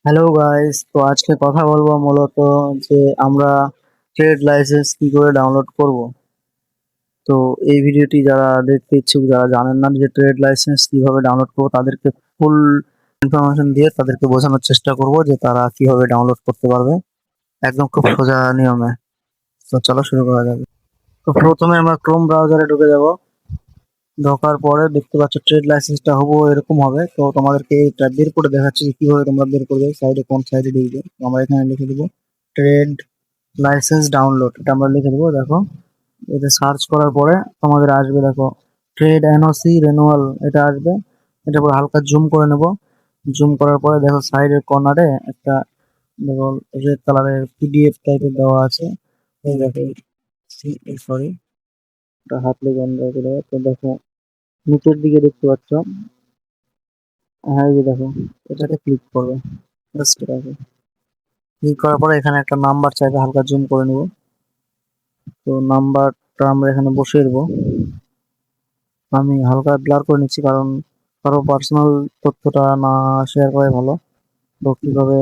Hello guys, তো আজকে কথা বলবো মূলত যে আমরা ট্রেড লাইসেন্স কি করে ডাউনলোড করব। তো এই ভিডিওটি যারা দেখতে ইচ্ছুক, যারা জানেন না যে ট্রেড লাইসেন্স কিভাবে ডাউনলোড করবো, তাদেরকে ফুল ইনফরমেশন দিয়ে তাদেরকে বোঝানোর চেষ্টা করব যে তারা কিভাবে ডাউনলোড করতে পারবে একদম খুব সোজা নিয়মে। তো চলো শুরু করা যাবে। তো প্রথমে আমরা ক্রোম ব্রাউজারে ঢুকে যাব। ঢোকার পরে দেখতে পাচ্ছ ট্রেড লাইসেন্সটা হবো এরকম হবে। তো তোমাদেরকে এটা বের করে দেখাচ্ছি যে কিভাবে তোমরা বের করবে। সাইডে কোন সাইডে দিবে, তো আমরা এখানে লিখে দিব ট্রেড লাইসেন্স ডাউনলোড, এটা আমরা লিখে দেবো। দেখো, এটা সার্চ করার পরে তোমাদের আসবে, দেখো ট্রেড এনওসি রেনুয়াল, এটা আসবে। এটা পুরো হালকা জুম করে নেব। জুম করার পরে দেখো সাইডের কর্নারে একটা, দেখো রেড কালারের পিডিএফ টাইপের দেওয়া আছে। এই দেখো, সরি, ওটা হাত লেগে অন্য করে দেবো। তো দেখো নিচের দিকে দেখতে পাচ্ছ, হ্যাঁ এই যে দেখো, এটাতে ক্লিক করবে। জাস্ট ক্লিক করার পরে এখানে একটা নাম্বার চাইবে, হালকা জুম করে নিব। তো নাম্বারটা আমরা এখানে বসিয়ে দেবো। আমি হালকা ব্লার করে নিচ্ছি, কারণ কারো পার্সোনাল তথ্যটা না শেয়ার করাই ভালো। তো কিভাবে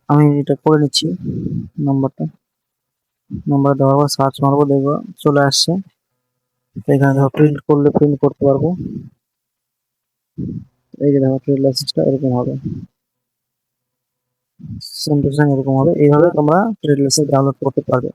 আমি এটা করে নিচ্ছি। নাম্বারটা নাম্বার দেওয়ার পর সার্চ মারবো, দেখবো চলে আসছে। তো এখানে দেখো প্রিন্ট করলে প্রিন্ট করতে পারবো। এই যে দেখো ট্রেড লাইসেন্সটা এরকম হবে, সেম টু সেম এরকম হবে। এইভাবে তোমরা ট্রেড লাইসেন্স ডাউনলোড করতে পারবে।